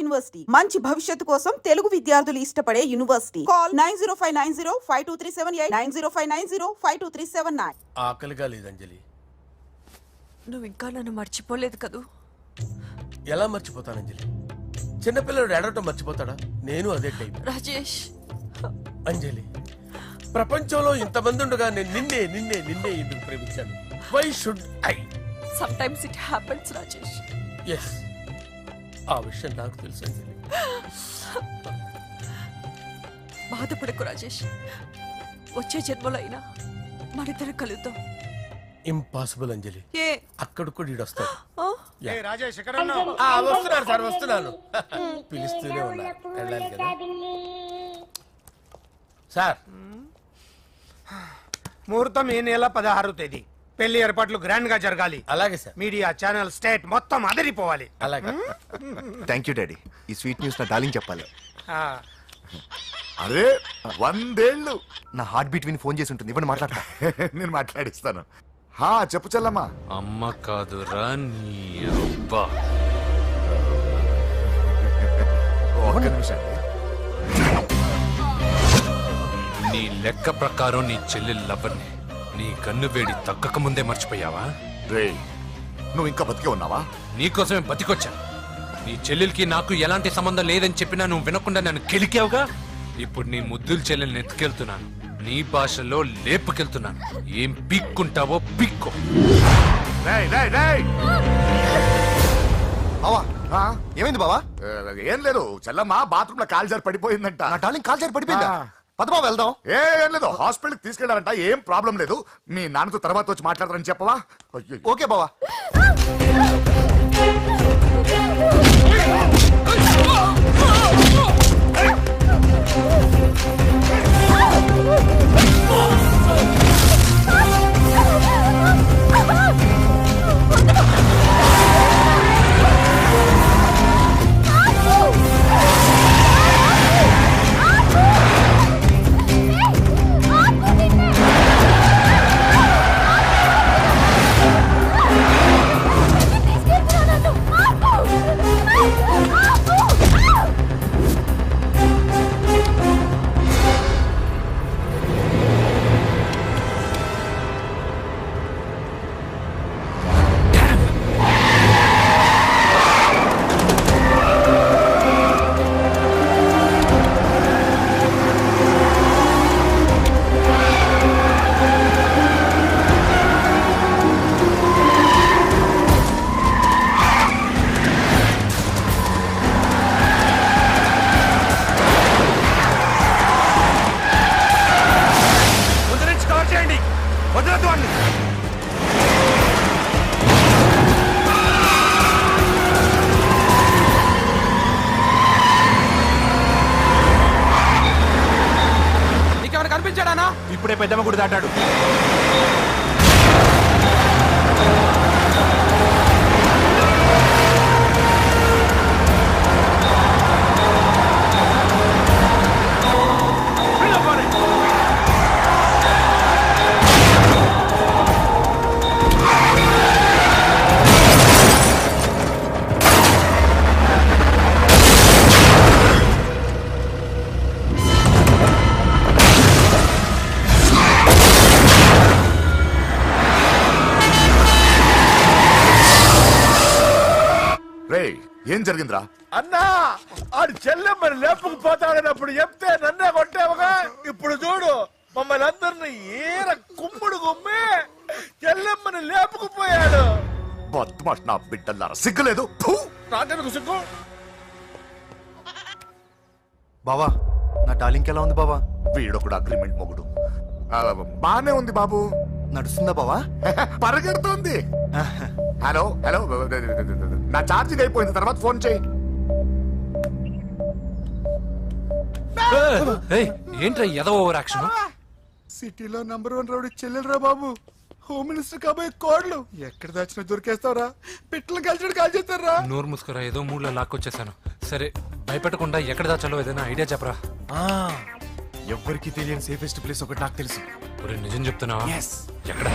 University మంచి భవిష్యత్తు కోసం తెలుగు విద్యార్థులు ఇష్టపడే యూనివర్సిటీ. కాల్ 9059052378 9059052379. ఆకలిగా లేదు అంజలి. నువ్వు ఇంకా నన్ను మర్చిపోలేదు కదూ? ఎలా మర్చిపోతాను అంజలి? చిన్నపిల్లడు ఏడవటం మర్చిపోతాడా? నేను అదే టైప్. రాజేష్, అంజలి, ప్రపంచంలో ఇంతమంది ఉండగా నేను నిన్నే నిన్నే నిన్నే ఎందుకు ప్రేమించాను? Why should I? sometimes it happens Rajesh. Yes, ఆ విషయం నాకు తెలుసు అంజలి. బాధపడకు రాజేష్, వచ్చే జన్మలో అయినా మనిద్దరం కలుద్దాం. ఇంపాసిబుల్ అంజలి. ఏ అక్కడ కూడా ఈడొస్తాడు. ఆ? రాజేష్ ఎక్కడ ఉన్నావు? వస్తున్నాను సార్, వస్తున్నాను. పిలుస్తూనే ఉన్నా, వెళ్ళాలి కదా సార్. ముహూర్తం ఈ నెల 16వ తేదీ. పెళ్లి ఏర్పాట్లు గ్రాండ్ గా జరగాలి. అలాగే సార్. మీడియా ఛానల్ స్టేట్ మొత్తం అదిరిపోవాలి. అలాగే. Thank you daddy. ఈ స్వీట్ న్యూస్ నా డార్లింగ్ చెప్పాలి. ఆ, అరే 100 ఏళ్ళు. నా హార్ట్ బీట్ విని ఫోన్ చేసి ఉంటుంది, ఇవ్వండి మాట్లాడతా. నేను మాట్లాడిస్తాను. హా చెప్పు చెల్లమ్మా. అమ్మ కాదురా నీ అబ్బా. ఒక్క నిమిషం. నీ లెక్క ప్రకారం నీ చెల్లెలు లవ్వర్ని నీ కన్ను వేడి తగ్గక ముందే మర్చిపోయావా? రే, నువ్వు ఇంకా బతికే ఉన్నావా? నీకోసమే బతికొచ్చాను. నీ చెల్లెలకి నాకు ఎలాంటి సంబంధం లేదని చెప్పినా నువ్వు వినకుండా నన్ను కెలికావుగా. ఇప్పుడు నీ ముద్దుల చెల్లెల్ని ఎత్తుకెళ్తున్నాను, నీ భాషలో లేపుకెళ్తున్నాను. ఏం పీక్కుంటావో పీక్కో. రేయ్, రేయ్, రేయ్. బావా ఆ? ఏమైంది బావా? ఏం లేదు, చెల్లమ్మ బాత్రూమ్ లో కాలు జారి పడిపోయిందంట. నా డార్లింగ్ కాల్ చేరి పడిపోయిందా? ఆ. పద బావ వెళ్దాం. ఏం లేదు, హాస్పిటల్ కి తీసుకెళ్లారంట. ఏం ప్రాబ్లం లేదు. మీ నాన్నతో తర్వాత వచ్చి మాట్లాడతారని చెప్పవా? అయ్యో. ఓకే బావా. ముందు నుంచి కవర్ చేయండి, వదలొద్దు అన్ని. నీకేమైనా కనిపించాడానా? ఇప్పుడే పెద్దమ్మ గుడి దాటాడు. రేయ్, ఏం జరిగిందిరా? అన్నా, ఆడు చెల్లెమ్మని లేపుకుపోతాడనప్పుడు చెప్తే నన్నే కొట్టావుగా. ఇప్పుడు చూడు, మమ్మల్ని అందరిని ఏర కుమ్ముడు కుమ్మి చెల్లెమ్మని లేపుకుపోయాడు. బద్మాష్ నా బిడ్డల్లారా, సిగ్గులేదు. ఫు! నాకెందుకు సిగ్గు? బావా నా డార్లింగ్ ఎలా ఉంది బావా? వీడొకడు అగ్రిమెంట్ మొగుడు. బానే ఉంది బాబు. నడుస్తుందా బావా? పరిగెడుతోంది. హలో హలో, నా ఛార్జింగ్ అయిపోయింది, తర్వాత ఫోన్ చేయి. ఏంట్రా ఎదవ ఓవర్ యాక్షన్? సిటీలో నంబర్ 1 రౌడీ చెల్లెలరా బాబు. హోమ్ మినిస్టర్ కాబోయే కోడ్లు ఎక్కడ దాచినా దొరికేస్తావరా? పిట్టలు కలిసి కాల్ చేస్తారా? నోరు ముసుకురా, ఏదో మూడ్లో లాక్కొచ్చేసాను. సరే, భయపెట్టకుండా ఎక్కడ దాచాలో ఏదైనా ఐడియా చెప్పరా. ఎవ్వరికి తెలియని సేఫెస్ట్ ప్లేస్ ఒకటి నాకు తెలుసు. ఒరే, నిజం చెప్తున్నావా? ఎక్కడ?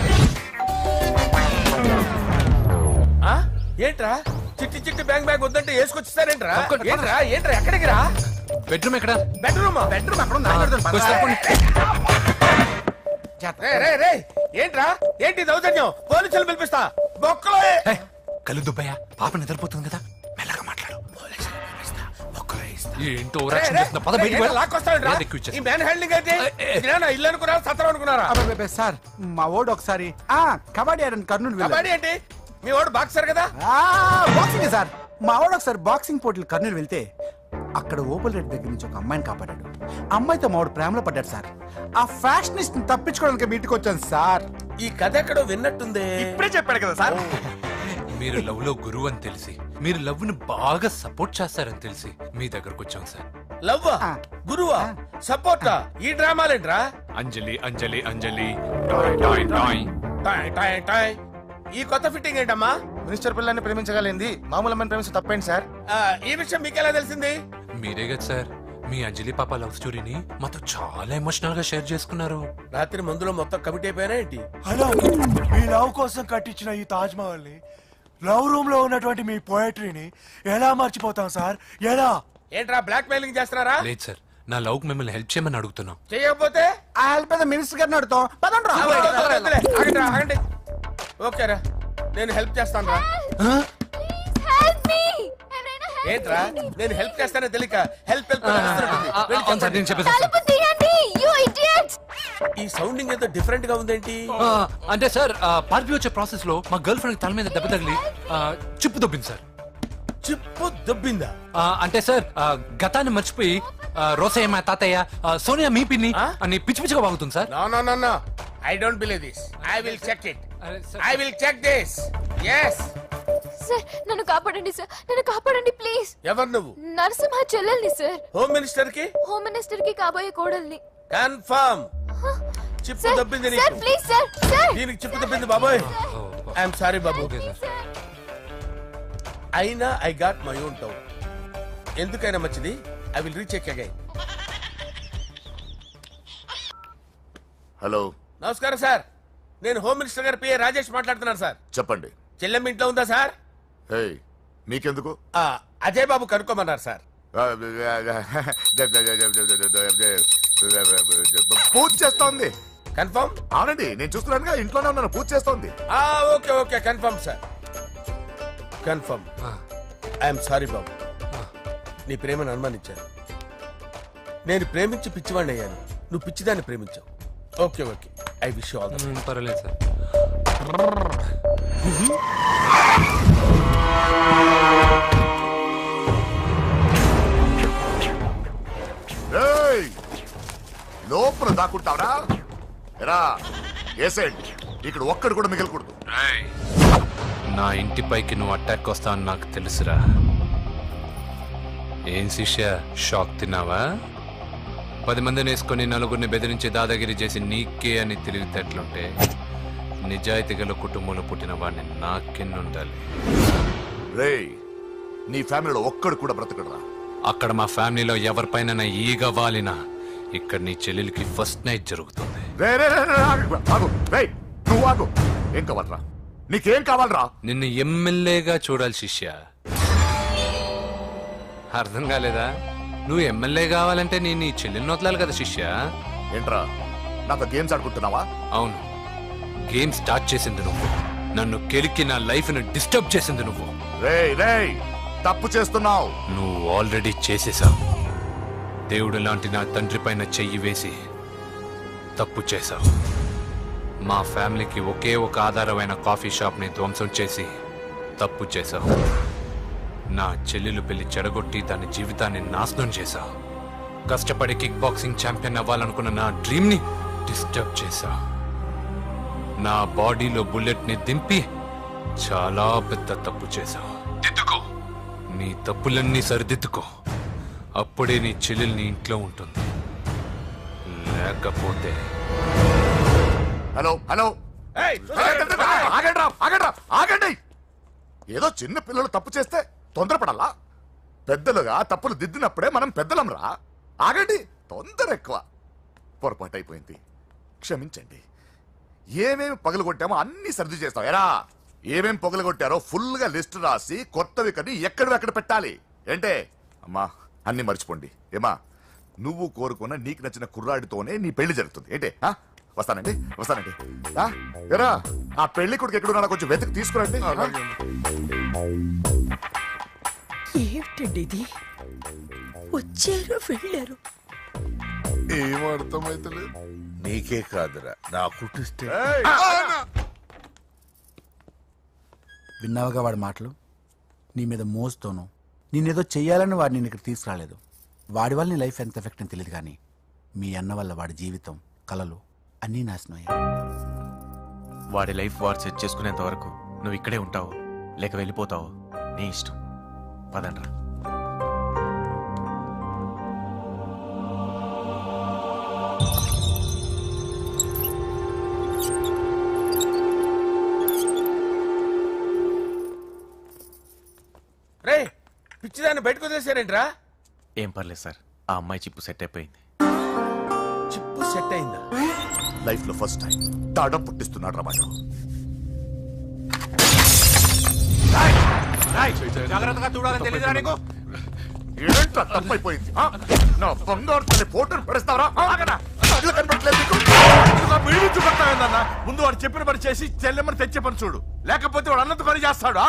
ఏంట్రా చిట్టి చిట్టి బ్యాంగ్ బ్యాగ్ వద్దంటే వేసుకొచ్చిస్తారేంట్రా? ఏంట్రా ఏంట్రా ఎక్కడికి రా? బెడ్రూమ్ ఎక్కడ? బెడ్రూమా? బెడ్రూమ్ అక్కడ ఉంది, ఆయన పెడతాను, కొంచెం పద. తప్పండి. రే ఏంట్రా ఏంటి దౌర్జన్యం? పోలీసులు పిలిపిస్తా బొక్కలో హే, కళ్ళు దుబ్బయ్యా, పాప నిద్రపోతుంది కదా, మెల్లగా మాట్లాడు. ఏంటో ఓవరాక్షన్ చేస్తున్నా, పద బయటికి వెళ్ళు. లాక్కొస్తాడు లేదు, ఎక్కువ ఇచ్చేస్తా. ఈ మ్యాన్ హ్యాండింగ్ అయితే ఇదేనా ఇల్లు అనుకున్నారా సత్రం అనుకున్నారా? అబ్బబ్బబ్బే, సార్ మా ఓడు ఒకసారి కబడ్డీ ఆడని కర్నూలు వెళ్ళాడు. కబడ్డీ ఏంటి? మీ వాడు బాక్సర్ కదా? Boxing sir. మా వాడు ఒకసారి బాక్సింగ్ పోటీలు కర్నూలు వెళ్తే అక్కడ ఓపెల్ రెడ్డి దగ్గర నుంచి ఒక అమ్మాయిని కాపాడాడు. అమ్మాయితో మా వాడు ప్రేమలో పడ్డాడు సార్. ఆ ఫ్యాషనిస్ట్ తప్పించుకోవడానికి మీటికి వచ్చాను సార్. ఈ కథ ఎక్కడో విన్నట్టుంది. ఇప్పుడే చెప్పాడు కదా సార్. మీరు లవ్ లో గురువు అని తెలిసి, మీరు లవ్ ని బాగా సపోర్ట్ చేస్తారని తెలిసి మీ దగ్గరకు వచ్చాం సార్. లవ్వా గురువా సపోర్టా? ఈ డ్రామాలేంట్రా? Anjali Anjali Anjali toy toy toy. Toy toy toy. ఈ కొత్త ఫిట్టింగ్ ఏంటమ్మా? మినిస్టర్ పిల్లల్ని ప్రేమించగలిగింది మామూలు అమ్మని ప్రేమించడం తప్పేంటి సార్? ఈ విషయం మీకెలా తెలిసింది? మీరే కదా సార్ మీ అంజలి పాప లవ్ స్టోరీని మాతో చాలా ఎమోషనల్ గా షేర్ చేసుకున్నారు. రాత్రి మందులో మొత్తం కమిటీ అయిపోయినా ఏంటి? హలో, మీ లవ్ కోసం కట్టించిన ఈ తాజ్ మహల్ ని, లవ్ రూమ్ లో ఉన్నటువంటి మీ పోయట్రీని ఎలా మర్చిపోతాం సార్? ఎలా? ఏంట్రా బ్లాక్ మెయిలింగ్ చేస్తున్నారా? లేదు సార్, నా లవ్ మిమ్మల్ని హెల్ప్ చేయమని అడుగుతున్నాం. చేయకపోతే ఆ హెల్ప్ అయితే మినిస్టర్ గారిని అడుగుతాం. పదండి రా. వద్దులే, ఆగండి రా, ఆగండి. ఓకేరా, నేను హెల్ప్ చేస్తాను రా. ఏంట్రా నేను హెల్ప్ చేస్తానో తెలియక హెల్ప్ హెల్ప్ అని అరుస్తున్నట్టుంది. వెళ్ళి అవును సార్, చెప్పండి. నేను చెప్పేసి ఈ సౌండింగ్ ఏదో డిఫరెంట్ గా ఉందేంటి? అంటే సార్ పార్టీ వచ్చే ప్రాసెస్ లో మా గర్ల్ ఫ్రెండ్ తల మీద దెబ్బ తగిలి చిప్పు దొబ్బింది సార్. చిప్పు దొబ్బిందా? అంటే సార్ గతాన్ని మర్చిపోయి రోసయ్య మా తాతయ్య, సోనియా మీ పిన్ని అని పిచ్చి పిచ్చిగా వాగుతుంది sir. No no no no, I don't believe this. I will check it. I will check this. yes. Sir నన్ను కాపాడండి సార్, నన్ను కాపాడండి ప్లీజ్. ఎవరు నువ్వు? నరసింహ చెల్లెల్ని సార్, హోమ్ మినిస్టర్ కి హోమ్ మినిస్టర్ కి కాబోయే కోడల్ని. కన్ఫర్మ్ చిప్పు సార్ దొబ్బింది సార్ నీకు. ప్లీజ్ సార్, సార్ దీనికి చిప్పు దొబ్బింది బాబోయ్. ఐఎమ్ సారీ బాబు. Okay sir. అయినా I got my own town. ఎందుకైనా మంచిది, I will recheck again. Hello, నమస్కారం సార్, నేను హోమ్ మినిస్టర్ గారి పిఏ రాజేష్ మాట్లాడుతున్నాను సార్. చెప్పండి. చెల్లెమ్మ ఇంట్లో ఉందా సార్? హే, మీకెందుకు? అజయ్ బాబు కనుక్కోమన్నారు సార్. పూజ చేస్తోంది. కన్ఫర్మ్? అవునండి, నేను చూస్తున్నానుగా, ఇంట్లోనే ఉన్నాను, పూజ చేస్తోంది. Okay okay, confirm sir, confirm. I'm sorry బాబు, నీ ప్రేమను అనుమానించాను. నేను ప్రేమించి పిచ్చివాడిని అయ్యాను, నువ్వు పిచ్చిదాన్ని ప్రేమించావు. Okay okay, I wish you all the best. పర్వాలేదు సార్. ఏయ్, లోపల దాక్కుంటావరా? ఎరా ఏసేంటి, ఇక్కడ ఒక్కడు కూడా మిగలకూడదు. నా ఇంటిపైకి నువ్వు అటాక్ వస్తావని నాకు తెలుసురా. ఏం శిష్య, షాక్ తిన్నావా? 10 మందిని వేసుకొని నలుగురిని బెదిరించి దాదాగిరి చేసి నీకే అని తిరిగితేట్లుంటే నిజాయితీ గల కుటుంబంలో పుట్టిన వాడిని నాకెన్నుండాలి. రేయ్, నీ ఫ్యామిలీలో ఒక్కడు కూడా బ్రతకడరా. అక్కడ మా ఫ్యామిలీలో ఎవరిపైన ఈగ వాలినా ఇక్కడ నీ చెల్లెలికి ఫస్ట్ నైట్ జరుగుతుంది. రే రే రే రే, ఆగు. రేయ్, నువ్వు ఆగు. ఏం కావాలరా? నీకేం కావాలరా? నిన్ను ఎమ్మెల్యేగా చూడాలి శిష్య. అర్థం కాలేదా? నువ్వు ఎమ్మెల్యే కావాలంటే నేను నీ చెల్లెల్ని వదలాలి కదా శిష్య. ఏంట్రా, నాతో గేమ్స్ ఆడుకుంటున్నావా? అవును, గేమ్ స్టార్ట్ చేసింది నువ్వు, నన్ను కెలికి నా లైఫ్ ను డిస్టర్బ్ చేసింది నువ్వు. రేయ్ రేయ్, తప్పు చేస్తున్నావు. నువ్వు ఆల్రెడీ చేసేసావు. దేవుడు లాంటి నా తండ్రి పైన చెయ్యి వేసి తప్పు చేశావు. మా ఫ్యామిలీకి ఒకే ఒక ఆధారమైన కాఫీ షాప్ ని ధ్వంసం చేసి తప్పు చేశావు. నా చెల్లెలు పెళ్లి చెడగొట్టి దాని జీవితాన్ని నాశనం చేశావు. కష్టపడి కిక్ బాక్సింగ్ ఛాంపియన్ అవ్వాలనుకున్న నా డ్రీమ్ ని డిస్టర్బ్ చేశావు. నా బాడీలో బుల్లెట్ ని దింపి చాలా పెద్ద తప్పు చేశావు. దిద్దుకో, నీ తప్పులన్నీ సరిదిద్దుకో, అప్పుడే నీ చెల్లెలు నీ ఇంట్లో ఉంటుంది. లేకపోతే హలో హలో, ఆగండి. ఏదో చిన్న పిల్లలు తప్పు చేస్తే తొందరపడాలా? పెద్దలుగా తప్పులు దిద్దినప్పుడే మనం పెద్దలంరా. ఆగండి, తొందర ఎక్కువ. పొరపాటు అయిపోయింది, క్షమించండి. ఏమేమి పగలు కొట్టామో అన్ని సర్ది చేస్తాం. ఎరా ఏమేం పొగలగొట్టారో ఫుల్ గా లిస్ట్ రాసి కొత్తవి కని ఎక్కడ పెట్టాలి. ఏంటే అమ్మా అన్ని మర్చిపోండి. ఏమా నువ్వు కోరుకున్న నీకు నచ్చిన కుర్రాడితోనే నీ పెళ్లి జరుగుతుంది. ఏంటే వస్తానండి ఎరా ఆ పెళ్లి కొడుకు ఎక్కడున్నా కొంచెం వెతికి తీసుకురండి. ఏమిటండి ఇది? వచ్చారు వెళ్ళారు. ఏం అర్థమైతలేదు. నీకే కాదురా నా కుట్టిస్తే విన్నావుగా వాడి మాటలు. నీ మీద మోస్తోను నేనేదో చెయ్యాలని వాడు నేను ఇక్కడ తీసుకురాలేదు. వాడి వల్ల నీ లైఫ్ ఎంత ఎఫెక్ట్ అని తెలియదు, కానీ మీ అన్న వల్ల వాడి జీవితం కలలు అన్నీ నాశనం అయ్యాయి. వాడి లైఫ్ వాడు సెట్ చేసుకునేంత వరకు నువ్వు ఇక్కడే ఉంటావు లేక వెళ్ళిపోతావు నీ ఇష్టం. పదండ్రా. రే పిచ్చిదాన్ని బయటకు వదిలేసారేంట్రా? ఏం పర్లేదు సార్, ఆ అమ్మాయి చిప్పు సెట్ అయిపోయింది. చిప్పు సెట్ అయిందా? లైఫ్ లో ఫస్ట్ టైం తాడం పుట్టిస్తున్నాడు రమాడు. జాగ్రత్తగా చూడాలని తెలియదా నీకు? ఏంట్రా తప్పైపోయింది? నా బంగారు తల్లి ఫోటోలు పడేస్తావరా? కనబడలేదు నీకు? ముందు వాడు చెప్పిన పని చేసి చెల్లెమ్మని తెచ్చే పని చూడు, లేకపోతే వాడు అన్నంత పని చేస్తాడు.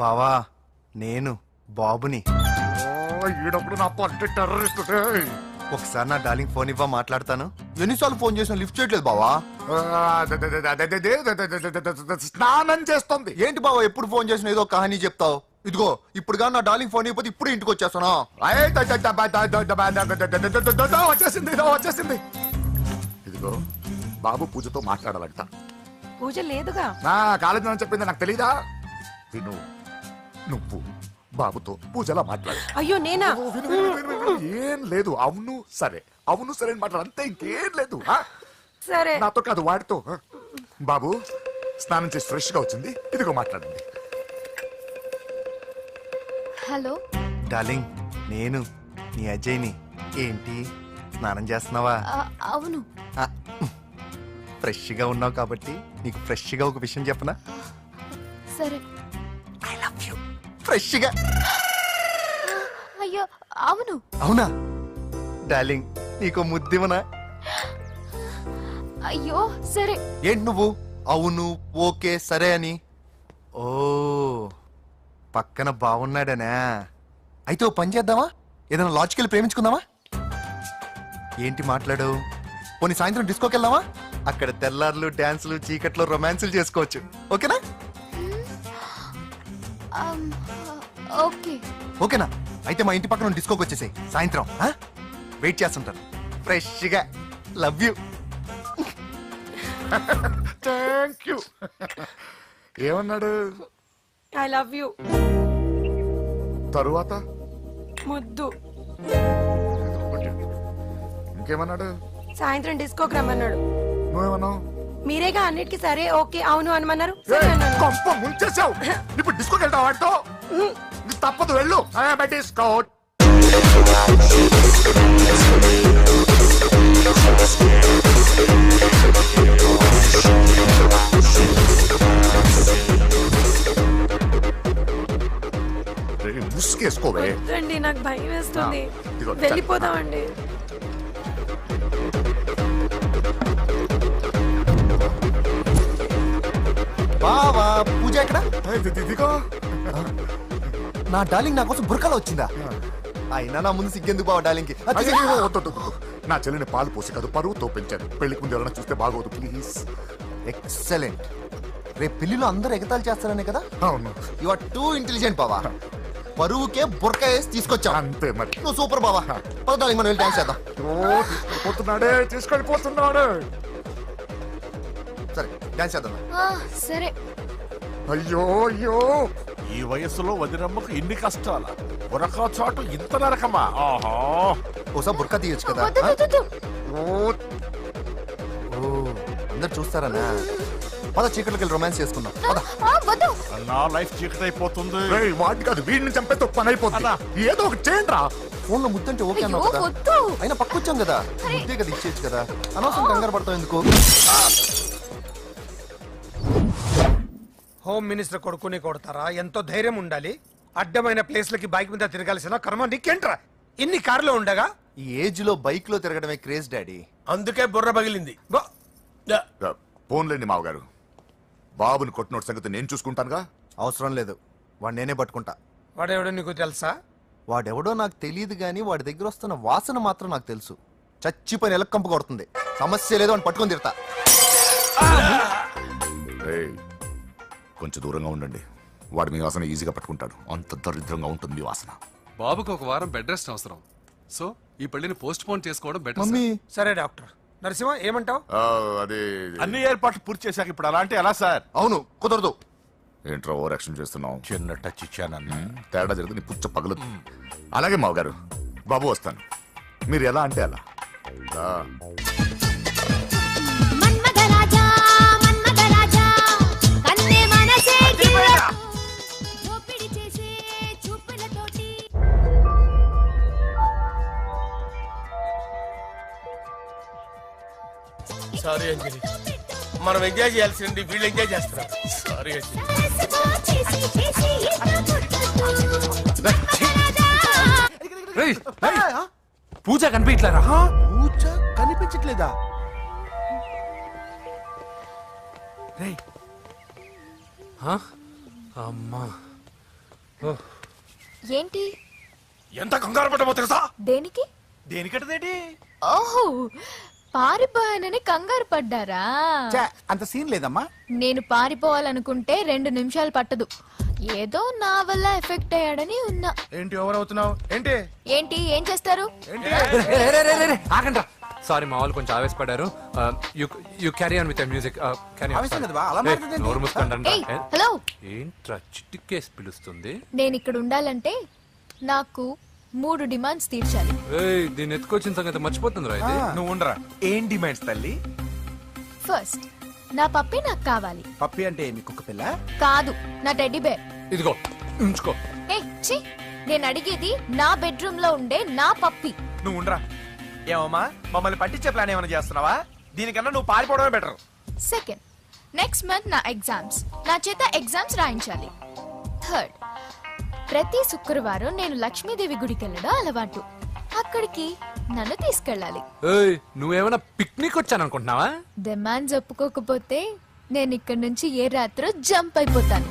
బావా నేను బాబుని. ఈడప్పుడు నా పట్టు టెర్రరిస్ట్. ఒకసారి నా డార్లింగ్ ఫోన్ ఇవ్వ, మాట్లాడతాను. ఎన్నిసార్లు ఫోన్ చేసినా లిఫ్ట్ చేయట్లేదు బావా. స్నానం చేస్తుంది. ఏంటి బావా ఎప్పుడు ఫోన్ చేసినా ఏదో కహానీ చెప్తావు. ఇదిగో ఇప్పుడు కానీ నా డార్లింగ్ ఫోన్ ఇవ్వకపోతే ఇప్పుడు ఇంటికి వచ్చేస్తాను. వచ్చేసింది. ఇదిగో బాబు పూజతో మాట్లాడాలంట. పూజ లేదుగా. కాలేజీ అని చెప్పింది నాకు తెలీదా? విను, నువ్వు బాబుతో పూజలా మాట్లాడు. అయ్యో నేనా? ఏం లేదు. అవును సరే అని మాట్లాడు, అంతే, ఇంకేం లేదు. సరే నాతో కాదు వాడితో. బాబు స్నానం చేసి ఫ్రెష్ గా వచ్చింది, ఇదిగో మాట్లాడండి. హలో డార్లింగ్ నేను నీ అజయ్ని. ఏంటి స్నానం చేస్తున్నావా? అవును. ఫ్రెష్ గా ఉన్నావు కాబట్టి నీకు ఫ్రెష్ గా ఒక విషయం చెప్పనా? సరే. I love you. ఫ్రెష్ గా. అయ్యో అవును. అవునా డార్లింగ్ నీకు ముద్దివనా? అయ్యో సరే. ఏంటి నువ్వు అవును ఓకే సరే అని? ఓ పక్కన బాగున్నాడనా? అయితే ఓ పని చేద్దామా? ఏదైనా లాజికల్ ప్రేమించుకుందామా? ఏంటి మాట్లాడు? పోనీ సాయంత్రం డిస్కోకి వెళ్దామా? అక్కడ తెల్లార్లు డాన్సులు చీకట్లో రొమాన్సులు చేసుకోవచ్చు. ఓకేనా? ఓకే. ఓకేనా? అయితే మా ఇంటి పక్కన డిస్కోకి వచ్చేసాయి సాయంత్రం. వెయిట్ చేస్తుంటాను ఫ్రెష్గా. Love you. Thank you. ఏమన్నాడు? I love you. తరువాత ముద్దు. ఇంకేమన్నాడు? సాయంత్రం డిస్కోకి రమ్మన్నాడు. నువ్వేమన్నావు? మీరేగా అన్నిటికీ సరే ఓకే అవును అనమన్నారు. సరే అన్నాను. కొంప ముంచేసావు. ఇప్పుడు డిస్కోకి వెళ్తావు వాడితో? తప్పదు, వెళ్ళు. డిస్కో. ముసుకేసుకోవే. వద్దండి, నాకు భయం వేస్తుంది. ఇదిగో, వెళ్ళిపోదామండి. బావా పూజ ఎక్కడ? ఇదిగో నా డార్లింగ్ నా కోసం బుర్కలో వచ్చిందా? అయినా నా ముందు సిగ్గెందుకు బావ డార్లింగ్ కి? అయ్యో, వద్దు. నా చెల్లిని పాలు పోసి కాదు పరువుతో పెంచాను. పెళ్లికి ముందు ఎవరైనా చూస్తే బాగోదు ప్లీజ్. ఎక్సలెంట్. రేపు పెళ్లిలో అందరూ ఎగతాళి చేస్తారనే కదా? అవును, యు ఆర్ టూ ఇంటెలిజెంట్ బావా. పరువుకే బుర్క వేసి తీసుకొచ్చావు. అంతే మరి. నువ్వు సూపర్ బావా. పద డార్లింగ్ మనం వెళ్ళి డాన్స్ చేద్దాం. తీసుకెళ్ళిపోతున్నాడే. సరే డాన్స్ చేద్దాం. సరే. అయ్యో ఈ వయసులో వదినమ్మకు ఇన్ని కష్టాలా? ఒరక చోటు ఇంత నరకమా? ఆహా, ఓసారి బుర్కా తీయొచ్చు కదా? వద్దు. ఓ అందరు చూస్తారనా? పద చీకట్లోకి వెళ్ళి రొమాన్స్ చేసుకుందాం. పద. వద్దు. నా లైఫ్ చీకటైపోతుంది. వాటి కాదు, వీడిని చంపేతో పని అయిపోతుంది. ఏదో ఒకటి చేయండి రా. ఫోన్ లో ముద్దంటే ఓకే అన్నావు అయ్యో, కదా వద్దు. అయినా పక్కొచ్చాం కదా ముద్దే కదా ఇచ్చేయచ్చు కదా అనవసరం కంగారు పడతావు ఎందుకు హోమ్ మినిస్టర్ కొడుకుని కొడతారా? ఎంతో ధైర్యం ఉండాలి. అడ్డమైన ప్లేస్లకి బైక్ మీద తిరగాల్సిన కర్మ నీకేంట్రా? ఇన్ని కార్లో ఉండగా ఈ ఏజ్ లో బైక్ లో తిరగడమే క్రేజ్ డాడీ అందుకే బుర్ర పగిలింది. యా. ఫోన్లేండి మావగారు, బాబుని కొట్టినోటి సంగతి నేను చూసుకుంటానుగా. అవసరం లేదు వాడు నేనే పట్టుకుంటా వాడెవడో నీకు తెలుసా? వాడెవడో నాకు తెలియదు కానీ వాడి దగ్గర వస్తున్న వాసన మాత్రం నాకు తెలుసు. చచ్చిపోయిన ఎలక్కంపు కొడుతుంది. సమస్య లేదు అని పట్టుకొని తిడతా. ఏయ్, కొంచెం దూరంగా ఉండండి. వాడు మీ వాసన ఈజీగా పట్టుకుంటాడు. అంత దరిద్రంగా ఉంటుంది మీ వాసన. బాబుకు ఒక వారం బెడ్ రెస్ట్ అవసరం. సో ఈ పెళ్లిని పోస్ట్ పోన్ చేసుకోవడం బెటర్. మమ్మీ సరే డాక్టర్. నరసింహ ఏమంటావు? అదే అన్ని ఏర్పాట్లు పూర్తి చేశాక ఇప్పుడు అలాంటి ఎలా సార్? అవును కుదరదు. ఏంట్రా ఓవర్ యాక్షన్ చేస్తున్నావు? చిన్న టచ్ ఇచ్చానన్న. తేడా జరిగితే నీ పుచ్చ పగలు. అలాగే మావగారు, బాబు వస్తాను. మీరు ఎలా అంటే అలా. రా. మన్మథరాజా, మన్మథరాజా, కన్నే మనసే గిల్ల. దోపిడి చేసే చూపులతోటి. సారీ అంజలి, మనం ఎంజాయ్ చేయాల్సింది వీళ్ళు ఎంజాయ్ చేస్తున్నారు. సారీ అంజలి. సరసగా చేసి చేసి పూజ కనిపించలేరా? పూజ కనిపించట్లేదా? రేయ్ అమ్మా ఏంటి? ఎంత కంగారు పడ్డమో తెలుసా? దేనికి? దేనికట్టదేంటి? ఓహో, పారిపోయానని కంగారు పడ్డారా? ఛే, అంత సీన్ లేదమ్మా. నేను పారిపోవాలనుకుంటే 2 నిమిషాలు పట్టదు. ఏదో నా వల్ల ఎఫెక్ట్ అయ్యాడని ఉన్నా. ఏంటి ఓవర్ అవుతున్నావు? ఏంటి ఏంటి ఏం చేస్తారు? ఏంటి? ఆగండ్రా. సారీ మా వాళ్ళు కొంచెం ఆవేశపడ్డారు. You carry on with music. ఆవేశం కదా బా, అలా మాట్లాడేదేంటి? నోరు మూసుకోండి. ఏయ్, హలో. ఏంట్రా చిట్టికేసి పిలుస్తుంది? నేను ఇక్కడ ఉండాలంటే నాకు 3 డిమాండ్స్ తీర్చాలి. ఏయ్, దీన్ని ఎత్తుకొచ్చిన సంగతి మర్చిపోతుందిరా ఇది. నువ్వు ఉండరా. ఏం డిమాండ్స్ తల్లి? ఫస్ట్, నా పప్పి నాకు కావాలి. పప్పి అంటే మీ కుక్క పిల్ల? కాదు, నా టెడ్డీ బేర్. ఇదిగో ఉంచుకో. ఏ ఛీ, నేను అడిగేది నా బెడ్రూమ్ లో ఉండే నా పప్పి. నువ్వు ఉండరా. ఏమమ్మా, మమ్మల్ని పట్టించే ప్లాన్ ఏమైనా చేస్తున్నావా? దీనికన్నా నువ్వు పారిపోవడమే బెటర్. సెకండ్, నెక్స్ట్ మంత్ నా ఎగ్జామ్స్, నా చేత ఎగ్జామ్స్ రాయించాలి. థర్డ్, ప్రతి శుక్రవారం నేను లక్ష్మీదేవి గుడికి వెళ్ళడం అలవాటు. అక్కడికి నన్ను తీసుకెళ్ళాలి. ఏయ్, నువ్వేమైనా పిక్నిక్ వచ్చాను అనుకుంటున్నావా? డిమాండ్స్ ఒప్పుకోకపోతే నేను ఇక్కడ నుంచి ఏ రాత్రో జంప్ అయిపోతాను.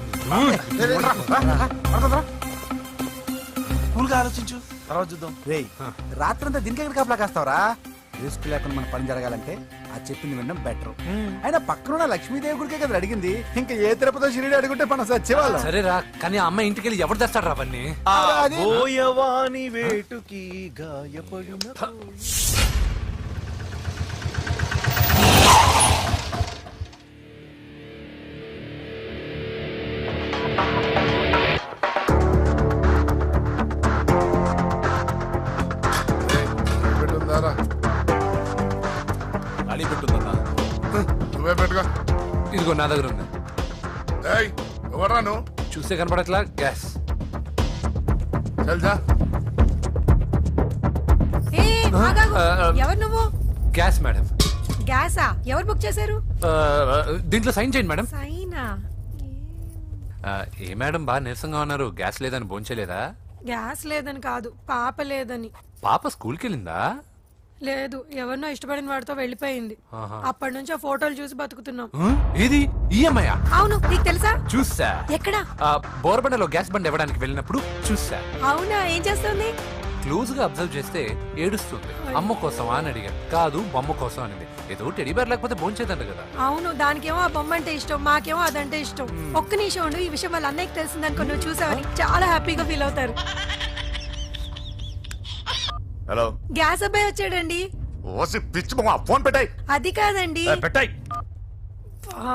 కూల్గా ఆలోచించు, తర్వాత చూద్దాం. రేయ్ రాత్రంతా దీనికి ఎక్కడ కాపలా కాస్తావరా? రిస్క్ లేకుండా మన పని జరగాలంటే అది చెప్పింది వినడం బెటర్. అయినా పక్కనున్న లక్ష్మీదేవి గుడికే కదా అడిగింది. ఇంకా ఏ తిరుపతి షిరిడి అడుగుంటే మనం సచ్చేవాళ్ళం. సరేరా, కానీ ఆ అమ్మాయి ఇంటికి వెళ్ళి ఎవరు తెస్తాడు అవన్నీ? బోయవాని వేటుకి గాయపడిన అడి పెట్టుందన్నా. నువ్వే పెట్టుకో. ఇదిగో నా దగ్గర ఉంది. ఏయ్, ఎవరా నువ్వు? చూస్తే కనపడట్లా? గ్యాస్. చల్జా. ఎవరు నువ్వు? Gas madam. గ్యాసా? ఎవరు బుక్ చేశారు? దీంట్లో సైన్ చేయండి మేడం. సైనా? ఏ మేడం బాగా నీరసంగా ఉన్నారు? గ్యాస్ లేదని భోంచలేదా? గ్యాస్ లేదని కాదు, పాప లేదని. పాప స్కూల్కి వెళ్ళిందా? లేదు, ఎవరినో ఇష్టపడిన వాడితో వెళ్ళిపోయింది. ఆహా. అప్పటి నుంచి ఆ ఫోటోలు చూసి బతుకుతున్నాం. ఇది ఈఎంఐ? అవును, నీకు తెలుసా? చూసా. ఎక్కడ? బోర్బండలో గ్యాస్ బండ్ ఇవ్వడానికి వెళ్ళినప్పుడు చూసా. అవునా, ఏం చేస్తుంది? క్లోజ్ గా అబ్జర్వ్ చేస్తే ఏడుస్తుంది. అమ్మ కోసం అని అడిగాను. కాదు, బొమ్మ కోసం అనింది. ఏదో టెడీ బేర్ లేకపోతే భోంచేదంట కదా. అవును, దానికేమో ఆ బొమ్మ అంటే ఇష్టం, మాకేమో అదంటే ఇష్టం. ఒక్క నిమిషం ఉండు, ఈ విషయం వాళ్ళ అన్నయ్యకి తెలిసిందనుకో, నువ్వు చూసావని చాలా హ్యాపీగా ఫీల్ అవుతారు. హలో, గ్యాస్ అబ్బాయి వచ్చాడండి. ఓసి పిచ్చి బొమ్మ, ఫోన్ పెట్టాయి. అది కాదండి. పెట్టాయి. ఆ,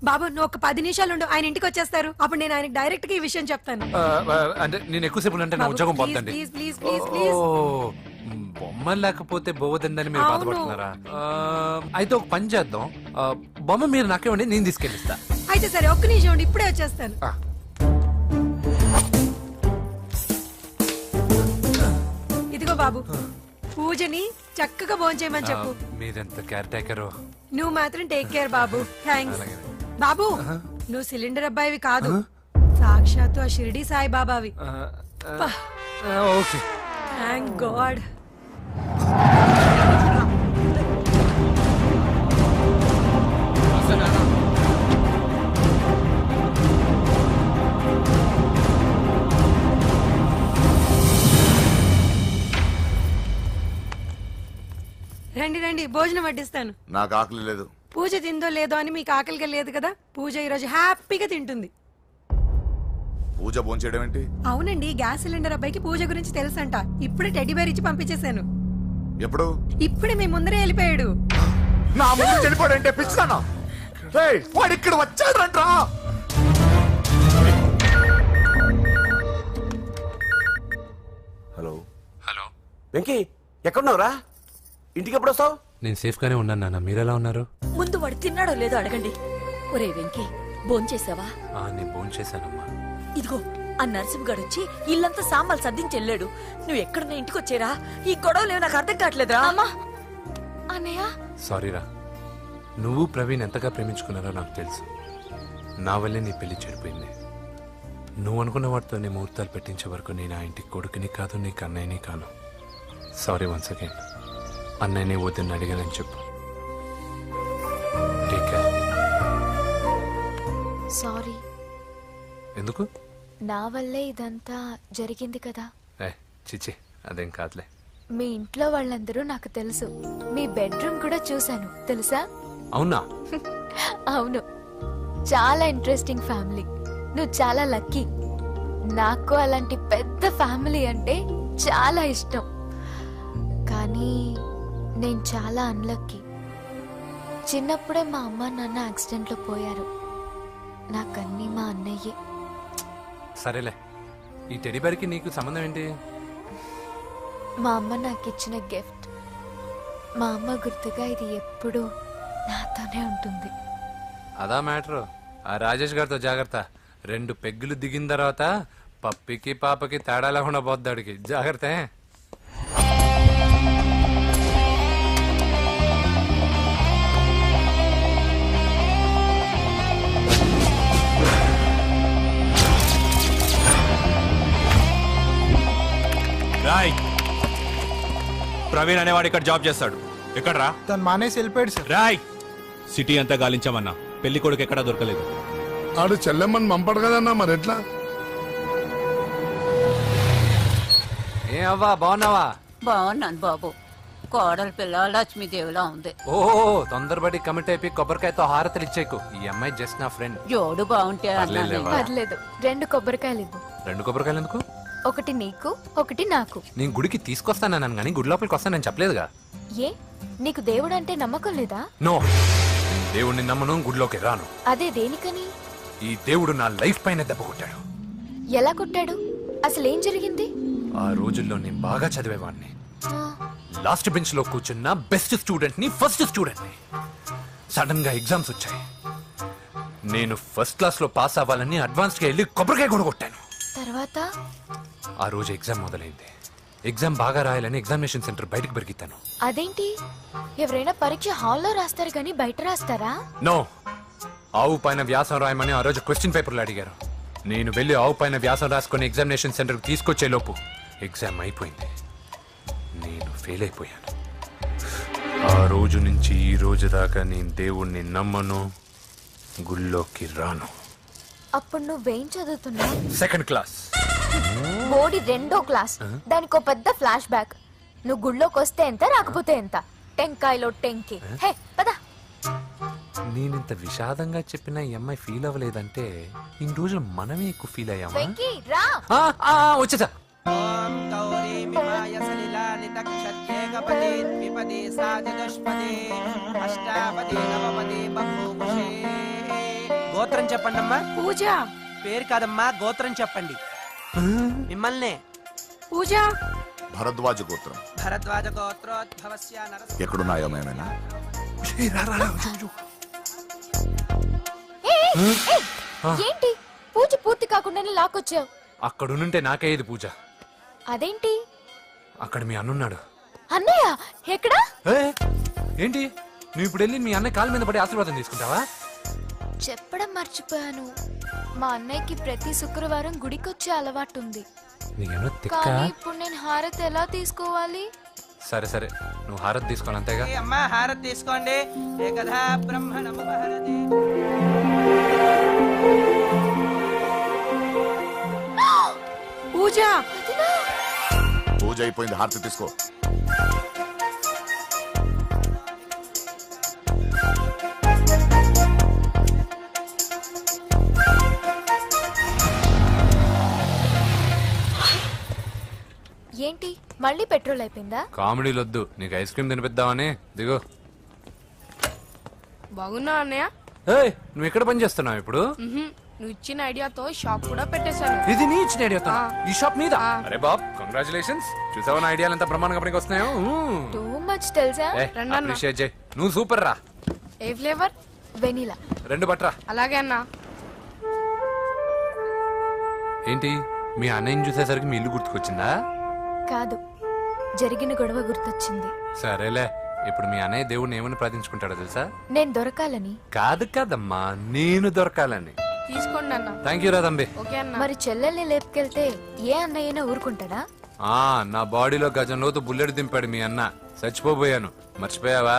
బాబు నువ్వు ఒక 10 నిమిషాలు ఉండు, ఆయన ఇంటికి వచ్చేస్తారు. అప్పుడు నేను ఆయనకి డైరెక్ట్ గా ఈ విషయం చెప్తాను. అంటే నేను ఎక్కువసేపు అంటే నా బాబు, ఉద్యోగం ప్లీజ్, పోతుంది. Please, please, please, please. బొమ్మ లేకపోతే బోవదందని మీరు అవును. బాధపడుతున్నారా? అయితే ఒక పని చేద్దాం. బొమ్మ మీరు నాకేమండి, నేను తీసుకెళ్ళిస్తా. అయితే సరే, ఒక్క నిమిషం ఉండి ఇప్పుడే వచ్చేస్తాను. బాబు పూజని చక్కగా భోంచేయమని చెప్పు. మీరెంత కేర్ టేకరో. నువ్వు మాత్రం టేక్ కేర్ బాబు. థ్యాంక్స్ బాబు. నువ్వు సిలిండర్ అబ్బాయివి కాదు, సాక్షాత్తు ఆ షిరిడి సాయి బాబావి. ఓకే. Thank God. రండి రండి, భోజనం వడ్డిస్తాను. నాకు ఆకలి లేదు. పూజ తిందో లేదో అని మీకు ఆకలిగా లేదు కదా, పూజ ఈరోజు హ్యాపీగా తింటుంది. పూజ భోంచేయడం ఏంటి? అవునండి, గ్యాస్ సిలిండర్ అబ్బాయికి పూజ గురించి తెలుసంట. ఇప్పుడే టెడ్డీ బేర్ ఇచ్చి పంపించేశాను. ఎప్పుడు? ఇప్పుడే మీ ముందరే వెళ్ళిపోయాడు. నా ముందు చెడిపోడంటే పిచ్చానా? వాడు ఇక్కడ వచ్చాడంట్రా. హలో హలో వెంకీ, ఎక్కడున్నావురా? ఇంటికి ఎప్పుడు వస్తావు? నేను సేఫ్ గానే ఉన్నాను నాన్న, మీరెలా ఉన్నారు? ముందు వాడు తిన్నాడో లేదో అడగండి. ఒరే వెంకీ, భోంచేసావా? నేను భోజనం చేశానమ్మా. ఇదిగో ఆ నరసింహగాడు వచ్చి ఇల్లంతా సామాన్లు సర్దించి వెళ్ళాడు. నువ్వు ఎక్కడున్నా ఇంటికి వచ్చేరా? ఈ గొడవలేవు నాకు అర్థం కావట్లేదురా. అన్నయ్య సారీరా. నువ్వు ప్రవీణ్ ఎంతగా ప్రేమించుకున్నారో నాకు తెలుసు. నా వల్లే నీ పెళ్లి చెడిపోయింది. నువ్వు అనుకున్న వాటితో నీ ముహూర్తాలు పెట్టించే వరకు నేను ఆ ఇంటికి కొడుకుని కాదు, నీకు అన్నయ్యని కాను. Sorry once again. అన్నయ్యని వద్దని అడిగానని చెప్పు. Take care. సారీ. ఎందుకు? నా వల్లే ఇదంతా జరిగింది కదా. చిచి, అదేం కాదులే. మీ ఇంట్లో వాళ్ళందరూ నాకు తెలుసు. మీ బెడ్రూమ్ కూడా చూశాను, తెలుసా? అవునా? అవును, చాలా ఇంట్రెస్టింగ్ ఫ్యామిలీ. నువ్వు చాలా లక్కీ. నాకు అలాంటి పెద్ద ఫ్యామిలీ అంటే చాలా ఇష్టం. కానీ నేను చాలా అన్లక్కీ. చిన్నప్పుడే మా అమ్మ నాన్న యాక్సిడెంట్లో పోయారు. నాకన్నీ మా అన్నయ్యే. సరేలే, ఈ టెడీబేర్కి నీకు సంబంధం ఏంటి? మా అమ్మ నాకు ఇచ్చిన గిఫ్ట్. మా అమ్మ గుర్తుగా ఇది ఎప్పుడూ నాతోనే ఉంటుంది. అదా మ్యాటర్. ఆ రాజేష్ గారితో జాగ్రత్త. 2 పెగ్గులు దిగిన తర్వాత పప్పికి పాపకి తేడా లేకుండా పోద్దాడికి. జాగ్రత్త. రాయ్, ప్రవీణ్ అనేవాడు ఇక్కడ జాబ్ చేస్తాడు. ఎక్కడ్రా? తను మానేసి వెళ్ళిపోయాడు సార్. రాయ్, సిటీ అంతా గాలించామన్నా, పెళ్లి కొడుకు ఎక్కడా దొరకలేదు. ఆడు చెల్లెమ్మని పంపడు కదన్నా, మరి ఎట్లా? ఏ అవ్వా, బాగున్నావా? బాగున్నాను బాబు. కోడలి పిల్ల లక్ష్మీదేవిలా ఉంది. ఓ తొందరపడి కమిట్ అయిపోయి కొబ్బరికాయతో హారతలు ఇచ్చేకు. ఈ అమ్మాయి జస్ట్ నా ఫ్రెండ్. జోడు బాగుంటే పర్లేదు, 2 కొబ్బరికాయలు ఇవ్వు. 2 కొబ్బరికాయలు ఎందుకు? ఒకటి నీకు, ఒకటి నాకు. నేను గుడికి తీసుకొస్తానన్నాను కానీ గుడి లోపలికి వస్తానని చెప్పలేదుగా. ఏ, నీకు దేవుడు అంటే నమ్మకం లేదా? నో, దేవుడిని నమ్మను, గుడిలోకి రాను. అదే దేనికని? ఈ దేవుడు నా లైఫ్ పైన దెబ్బ కొట్టాడు. ఎలా కొట్టాడు? అసలేం జరిగింది? ఆ రోజుల్లో నేను బాగా చదివేవాడిని. లాస్ట్ బెంచ్ లో కూర్చున్న బెస్ట్ స్టూడెంట్ ని, ఫస్ట్ స్టూడెంట్ ని. సడన్ గా ఎగ్జామ్స్ వచ్చాయి. నేను ఫస్ట్ క్లాస్ లో పాస్ అవ్వాలని అడ్వాన్స్ గా వెళ్ళి కొబ్బరికాయ కూడా కొట్టాను. తర్వాత ఆ రోజు ఎగ్జామ్ మొదలైంది. ఎగ్జామ్ బాగా రాయాలని ఎగ్జామినేషన్ సెంటర్ బయటకు పెరిగితాను. అదేంటి, ఎవరైనా పరీక్ష హాల్లో రాస్తారు కానీ బయట రాస్తారా? నో, ఆవు పైన వ్యాసం రాయమని ఆ రోజు క్వశ్చన్ పేపర్లు అడిగారు. నేను వెళ్ళి ఆవు పైన వ్యాసం రాసుకొని ఎగ్జామినేషన్ సెంటర్కి తీసుకొచ్చే లోపు ఎగ్జామ్ అయిపోయింది. నేను ఫెయిల్ అయిపోయాను. ఆ రోజు నుంచి ఈ రోజు దాకా నేను దేవుణ్ణి నమ్మను, గుళ్ళోకి రాను. అప్పుడు నువ్వేం చదువుతున్నావు? 2nd class. బోడి 2వ క్లాస్. దానికో పెద్ద ఫ్లాష్ బ్యాక్. నువ్వు గుళ్ళోకి వస్తే ఎంత, రాకపోతే ఎంత. టెంకాయలో టెంకి. హే పద. నేనింత విషాదంగా చెప్పిన ఈ అమ్మాయి ఫీల్ అవ్వలేదంటే ఇన్ని రోజులు మనమే ఎక్కువ ఫీల్ అయ్యామా? వెంకీ రా. వచ్చేసా. గోత్రం చెప్పండి అమ్మా. పూజ. పేరు కాదమ్మా, గోత్రం చెప్పండి. మిమ్మల్నే. పూజ. భరద్వాజ గోత్రం. భరద్వాజ గోత్రోద్భవస్య నరసింహ. ఎక్కడున్నాయో మేమైనా? ఏంటి పూజ పూర్తి కాకుండానే లాక్కొచ్చావు? అక్కడుంటే నాకే ఇది పూజ. అదేంటి? అక్కడ మీ అన్నున్నాడు. అన్నయ్య ఎక్కడా? ఏంటి నువ్వు ఇప్పుడు వెళ్ళి మీ అన్నయ్య కాలు మీద పడి ఆశీర్వాదం తీసుకుంటావా? చెప్పడం మర్చిపోయాను, మా అన్నయ్యకి ప్రతి శుక్రవారం గుడికొచ్చే అలవాటు ఉంది. నీకేమో తిక్క. కానీ ఇప్పుడు నేను హారతి ఎలా తీసుకోవాలి? సరే సరే, నువ్వు హారతి తీసుకోవాలి అంతేగా. అమ్మా హారతి తీసుకోండి. ఏకదా బ్రహ్మణముపహరతి. పూజ పూజ అయిపోయింది, హారతి తీసుకో. ఏంటి మళ్ళీ పెట్రోల్ అయిపోయిందా? కామెడీలు వద్దు, నీకు ఐస్ క్రీమ్ తినిపిద్దామని. దిగు. బాగున్నా అన్నయ్య? ఏయ్, నువ్వు ఎక్కడ పని చేస్తున్నావు ఇప్పుడు? నువ్వు ఇచ్చిన ఐడియాతో షాప్ కూడా పెట్టేశాను. ఇది నీ ఇచ్చిన ఐడియా? ఈ షాప్ మీద? అరే బాబ్, కంగ్రాచులేషన్స్. చూసావా నా ఐడియాలు ఎంత బ్రహ్మాండంగా పనికి వస్తున్నాయో? టూ మచ్ తెలుసా? అప్రిషియేట్ చేయి. నువ్వు సూపర్ రా. ఏ ఫ్లేవర్? వెనీలా. 2 బట్రా. అలాగే అన్నా. ఏంటి మీ అన్నయ్యని చూసేసరికి మీ ఇల్లు గుర్తుకొచ్చిందా? కాదు, జరిగిన గొడవ గుర్తొచ్చింది. సరేలే, ఇప్పుడు మీ అన్నయ్య దేవుడిని ఏమని ప్రార్థించుకుంటాడో తెలుసా? నేను దొరకాలని. కాదు కాదమ్మా, నేను దొరకాలని. తీసుకోండి అన్న. థ్యాంక్ యూ రా తంబి. ఓకే అన్న. మరి చెల్లెల్ని లేపుకెళ్తే ఏ అన్నయ్యనా ఊరుకుంటాడా? నా బాడీలో గజం లోతు బుల్లెట్ దింపాడు మీ అన్న. చచ్చిపోబోయాను. మర్చిపోయావా?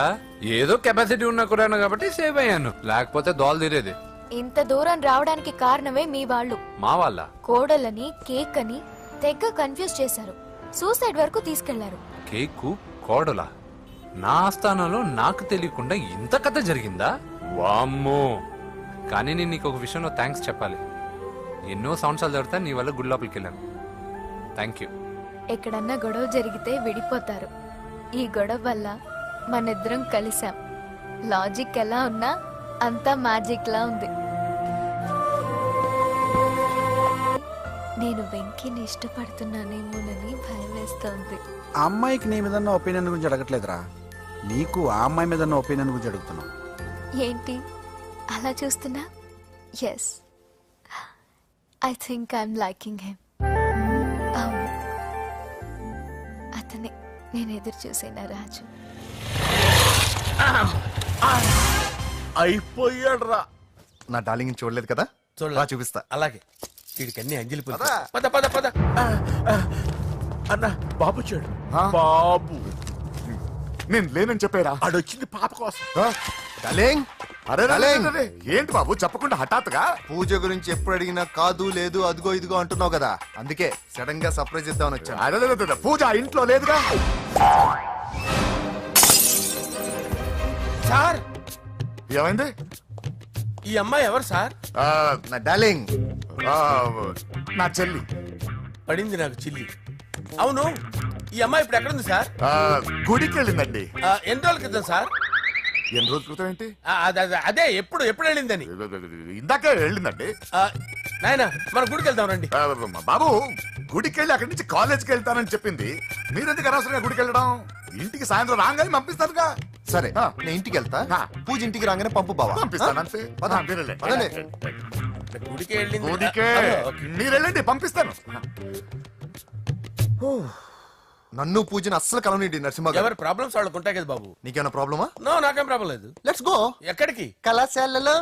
ఏదో కెపాసిటీ ఉన్నా కూడా కాబట్టి సేవ్ అయ్యాను, లేకపోతే దోలు తీరేది. ఇంత దూరం రావడానికి కారణమే మీ వాళ్ళు. మా వాళ్ళ కోడలని కేక్ అని తెగ కన్ఫ్యూజ్ చేశారు, సూసైడ్ వరకు తీసుకెళ్లారు. కేకు కోడలా? నా ఆస్థానంలో నాకు తెలియకుండా ఇంత కథ జరిగిందా? వామ్మో. కానీ నేను నీకు ఒక విషయంలో థ్యాంక్స్ చెప్పాలి. ఎన్నో సంవత్సరాలు జరుగుతా నీ వల్ల గుడి లోపలికి వెళ్ళాను. Thank you. ఎక్కడన్నా గొడవ జరిగితే విడిపోతారు. ఈ గొడవ వల్ల మనిద్దరం కలిసాం. లాజిక్ ఎలా ఉన్నా అంతా మ్యాజిక్ లా ఉంది. నేను వెంకీని ఇష్టపడుతున్నానేమోనని భయం వేస్తోంది. ఆ అమ్మాయికి నీ మీద ఒపీనియన్ గురించి అడగట్లేదురా, నీకు ఆ అమ్మాయి మీద ఒపీనియన్ గురించి అడుగుతున్నావు. ఏంటి అలా చూస్తున్నా? Yes, I think I'm liking him. అవును, అతనే నేను ఎదురు చూసేనా రాజు. అయిపోయాడు రా. నా డార్లింగ్ చూడలేదు కదా, చూడలా చూపిస్తా. అలాగే. వీడికన్నీ అంజలి పూలు. పద పద పద. అన్న బాబు చూడు. బాబు నేను లేనని చెప్పారా? ఆడొచ్చింది పాప కోసం. డార్లింగ్, అరే అరే, ఏంటి బాబు చెప్పకుండా హఠాత్తుగా? పూజ గురించి ఎప్పుడు అడిగినా కాదు లేదు అదిగో ఇదిగో అంటున్నావు కదా, అందుకే సడన్ గా సర్ప్రైజ్ ఇద్దామని వచ్చాను. అరే పూజ ఇంట్లో లేదుగా. సార్ ఏమైంది? ఈ అమ్మాయి ఎవరు సార్? నా డార్లింగ్, నా చెల్లి. పడింది నాకు చిల్లి. అవును, ఈ అమ్మాయి ఇప్పుడు ఎక్కడుంది సార్? గుడికి వెళ్ళిందండి. ఎన్ని రోజుల క్రితం సార్? ఎన్ని రోజుల క్రితం ఏంటి? అదే ఎప్పుడు వెళ్ళిందని. ఇందాకే వెళ్ళిందండి. నాయన మన గుడికి వెళ్దాం రండి. బాబు, గుడికి వెళ్ళి అక్కడి నుంచి కాలేజ్కి వెళ్తానని చెప్పింది. మీరెందుకు అనవసరంగా గుడికి వెళ్ళడం? ఇంటికి సాయంత్రం రాగానే పంపిస్తారుగా. సరే నేను ఇంటికి వెళ్తా, పూజ ఇంటికి రాగానే పంపు బావా. పంపిస్తాను అంతే. గుడికి వెళ్ళింది. గుడికే మీరు వెళ్ళండి, పంపిస్తాను. నన్ను పూజను అస్సలు కలవనిండి నరసింహ. ఎవరి ప్రాబ్లమ్స్ వాళ్ళకు ఉంటాయి కదా బాబు. నీకేమైనా ప్రాబ్లమా? నో, నాకేం ప్రాబ్లం లేదు. Let's go. ఎక్కడికి? కళాశాలలో.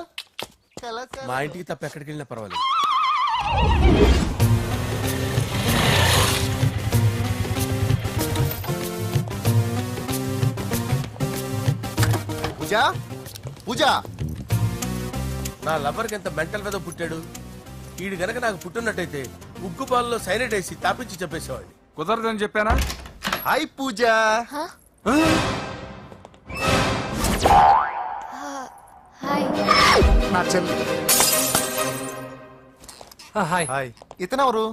మా ఇంటికి తప్ప ఎక్కడికి వెళ్ళినా పర్వాలేదు. పూజ, పూజ. నా లవర్కి ఎంత మెంటల్ మీద పుట్టాడు. వీడు గనక నాకు పుట్టున్నట్టయితే ఉగ్గు పాలలో సైనైడ్ వేసి తాపించి చెప్పేసేవాడిని. కుదరదని చెప్పానా? హాయ్ పూజ. హాయ్. నా చెల్లి. హాయ్. ఇతనెవరు?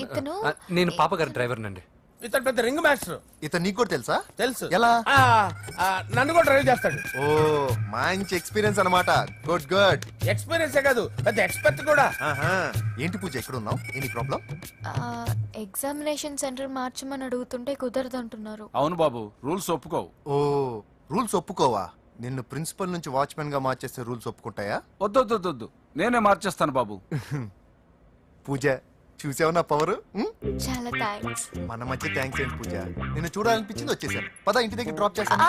ఇతను నేను పాప గారి డ్రైవర్ నండి. ఇతను పెద్ద రింగ్ మాస్టర్. ఇతను నీకు కూడా తెలుసా? తెలుసు. ఎలా? నన్ను కూడా డ్రైవ్ చేస్తాడు. ఓ, మంచి ఎక్స్పీరియన్స్ అన్నమాట. Good good. ఎక్స్పీరియన్సే కాదు, పెద్ద ఎక్స్పర్ట్ కూడా. ఏంటి పూజ ఎక్కడ ఉన్నావు? Any problem? ఎగ్జామినేషన్ సెంటర్ మార్చమని అడుగుతుంటే కుదరదంటున్నారు. అవును బాబు, రూల్స్ ఒప్పుకోవు. ఓ, రూల్స్ ఒప్పుకోవా? నిన్ను ప్రిన్సిపల్ నుంచి వాచ్మెన్ గా మార్చేస్తే రూల్స్ ఒప్పుకుంటాయా? వద్దు నేనే మార్చేస్తాను బాబు. పూజ చూసావు నా పవర్. చాలా థ్యాంక్స్. మన మధ్య థ్యాంక్స్ ఏంటి పూజ, నిన్ను చూడాలనిపించింది వచ్చేసాను. పద ఇంటి దగ్గర డ్రాప్ చేస్తాను.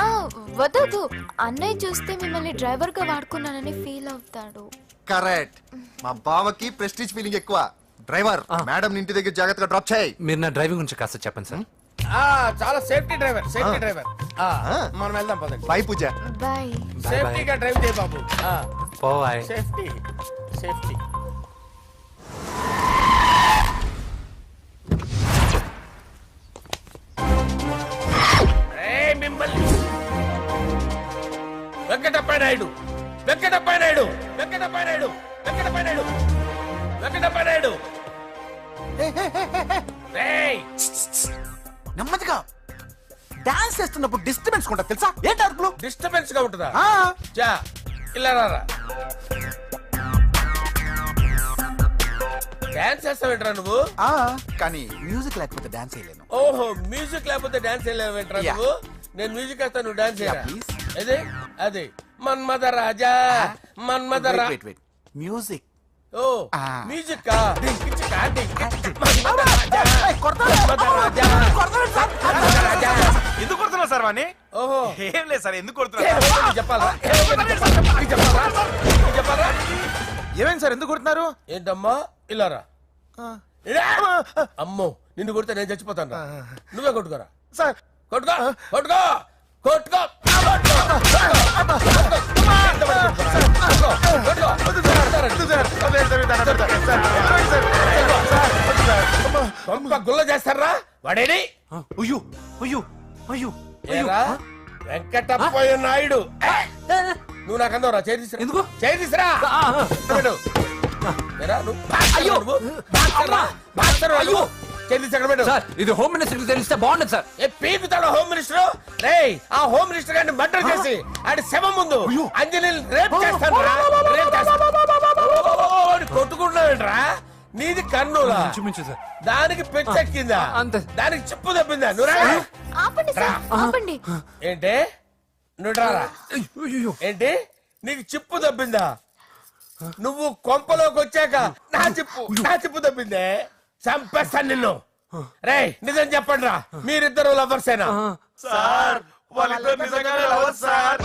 వద్దు, అన్నయ్య చూస్తే మిమ్మల్ని డ్రైవర్ గా వాడుకున్నానని ఫీల్ అవుతాడు. కరెక్ట్. మా బావకి ప్రెస్టీజ్ ఫీలింగ్ ఎక్కువ. డ్రైవర్, మేడం ఇంటి దగ్గర జాగ్రత్తగా డ్రాప్ చేయి. మీరు నా డ్రైవింగ్ గురించి కాస్త చెప్పండి సార్. చాలా సేఫ్టీ డ్రైవర్. మనం వెళ్దాం పదండి. బై పూజ. బాయ్. సేఫ్టీగా డ్రైవ్ చేయ బాబు. పోవాయ్. Safety safety. మిమ్మల్ని వెంకటప్ప నాయుడు వెంకటప్ప నాయుడు వెంకటప్ప నాయుడు వెంకటప్ప నాయుడు వెంకటప్ప నాయుడు. నెమ్మదిగా డాన్స్ చేస్తున్నప్పుడు డిస్టర్బెన్స్ ఉంటా తెలుసా? ఏంటి అరుపులు? డిస్టర్బెన్స్ గా ఉంటుందా? చా ఇలా రారా. డాన్స్ చేస్తావేంట్రా నువ్వు? కానీ మ్యూజిక్ లేకపోతే డాన్స్ చేయలేను. ఓహో, మ్యూజిక్ లేకపోతే డాన్స్ చేయలేవేంట్రా నువ్వు? నేను మ్యూజిక్ వేస్తా, నువ్వు డాన్స్ చేయరా? అదే అదే మన్మద రాజా మన్మద మ్యూజిక్. ఓ మ్యూజిక్ ఎందుకు కొడుతున్నా సార్ వాణ్ణి? ఓహో ఏం లేదు సార్, ఎందుకు కొడుతున్నా చెప్పాలా? ఏమైంది సార్, ఎందుకు కొడుతున్నారు? ఏంటమ్మా ఇలారా. అమ్మో, నిన్ను కొడితే నేను చచ్చిపోతాను. నువ్వే కొట్టుకోరా సార్. కొట్టుకో కొట్టుకో కొట్టుకో. గుల్ల చేస్తారా వాడేడి? అయ్యో అయ్యో అయ్యో వెంకటప్ప నాయుడు. నువ్వు నాకు అందవరా? చేయి తీసురా. ఎందుకు చేయి తీసురా? ఇది హోమ్ మినిస్టర్ తెలిస్తే బాగుండదు సార్. పీకుతాడు హోమ్ మినిస్టర్. రే, ఆ హోమ్ మినిస్టర్ గారిని మర్డర్ చేసి ఆడి శవం ముందు అంజలి రేప్ చేస్తాను. కొట్టుకుంటున్నావేంట్రా? నీది కన్నులా? దానికి పెచ్చెక్కిందా? దానికి చిప్పు తప్పిందా? ఆపండి. ఏంటి నువ్వు రారా? ఏంటి నీకు చిప్పు తప్పిందా? నువ్వు కొంపలోకి వచ్చాక నా చిప్పు తప్పిందే. చంపేస్తాను నిన్ను. రే, నిజం చెప్పండి రా, మీరిద్దరు లవర్సేనా? సార్ వాళ్ళిద్దరు నిజంగానే లవర్స్ సార్.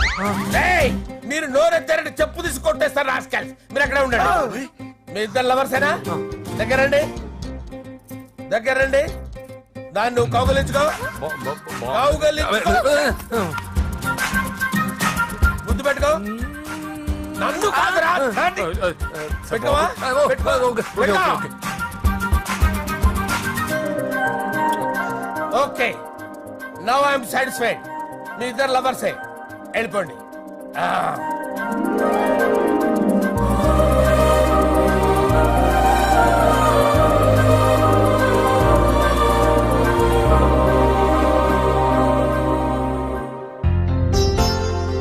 రేయ్, మీరు నోరెత్తారంటే చెప్పు తీసి కొట్టేస్తారు రాస్కల్స్. మీరు ఎక్కడ ఉండండి. మీ ఇద్దరు లవర్సేనా? దగ్గరండి దగ్గరండి. దాన్ని నువ్వు కౌగలించుకో. ముద్దు పెట్టుకో. నన్ను కాదురా. పెట్టుకోవా? Okay, now I'm satisfied. మీ ఇద్దరు లవర్సే, వెళ్ళిపోండి.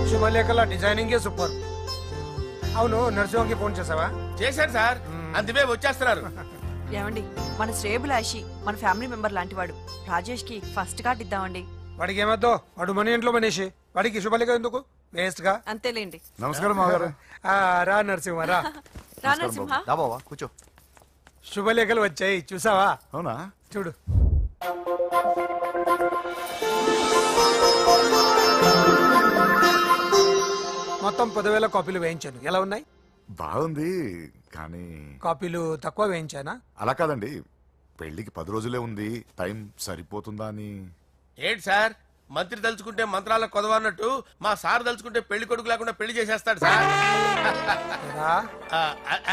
శుభలేఖల డిజైనింగ్ సూపర్. అవును, నరసింహకి ఫోన్ చేసావా? చేశాను సార్, అందుకే వచ్చేస్తున్నారు. ఏమండి, మన శ్రేయబులాషి మన ఫ్యామిలీ మెంబర్ లాంటి వాడు. రాజేష్ కి ఫస్ట్ కార్డ్ ఇద్దామండి. వాడికి ఏమద్దో, వాడు మన ఇంట్లో మనిషి. వాడికి శుభలేఖ ఎందుకు? వేస్ట్ గా. అంతేలేండి. నమస్కారం మామగారు. రా నరసింహ రా. రా నరసింహ. కూర్చో. శుభలేఖలు వచ్చాయి, చూసావా? అవునా? చూడు. మొత్తం 10,000 కాపీలు వేయించాను. ఎలా ఉన్నాయి? బాగుంది, కానీ కాపీలు తక్కువ వేయించానా? అలా కాదండి, పెళ్లికి 10 రోజులే ఉంది, టైం సరిపోతుందా అని. ఏంటి సార్, మంత్రి తలుచుకుంటే మంత్రాలకు కొదవన్నట్టు మా సార్ తలుచుకుంటే పెళ్లి కొడుకు లేకుండా పెళ్లి చేసేస్తాడు సార్.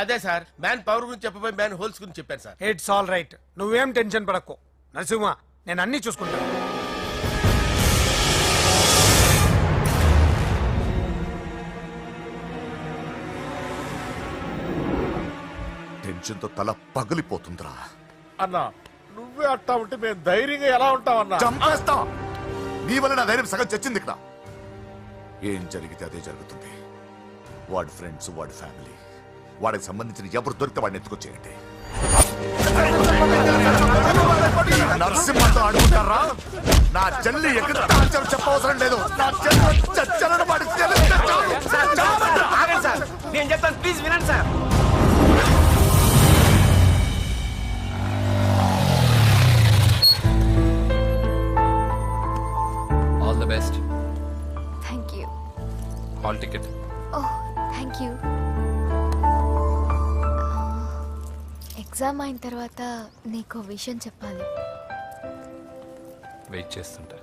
అదే సార్, మ్యాన్ పవర్ గురించి చెప్పబోయి మ్యాన్ హోల్స్ గురించి చెప్పారు సార్. ఇట్స్ ఆల్ రైట్, నువ్వేం టెన్షన్ పడకు నరసింహ, నేను అన్ని చూసుకుంటాను. టెన్షన్తో తల పగిలిపోతుందిరా. అన్నా, నువ్వే అట్టా ఉంటే మేము ధైర్యంగా ఎలా ఉంటామన్నా? చంపేస్తా. నీ వల్ల నా ధైర్యం సగం చచ్చింది ఇక్కడ. ఏం జరిగితే అదే జరుగుతుంది. వాడి ఫ్రెండ్స్, వాడి ఫ్యామిలీ, వాడికి సంబంధించిన ఎవరు దొరికితే వాడిని ఎత్తుకొచ్చేయండి. నరసింహతో ఆడుకుంటారా? నా చెల్లి ఎక్కడ చెప్పవసరం లేదు. నా చెల్లి చచ్చలను వాడి నేను చెప్తాను, ప్లీజ్ వినండి sir. Hall ticket. Oh thank you. Exam అయిన తర్వాత నీకు విషయం చెప్పాలి. వెయిట్ చేస్తుంటా.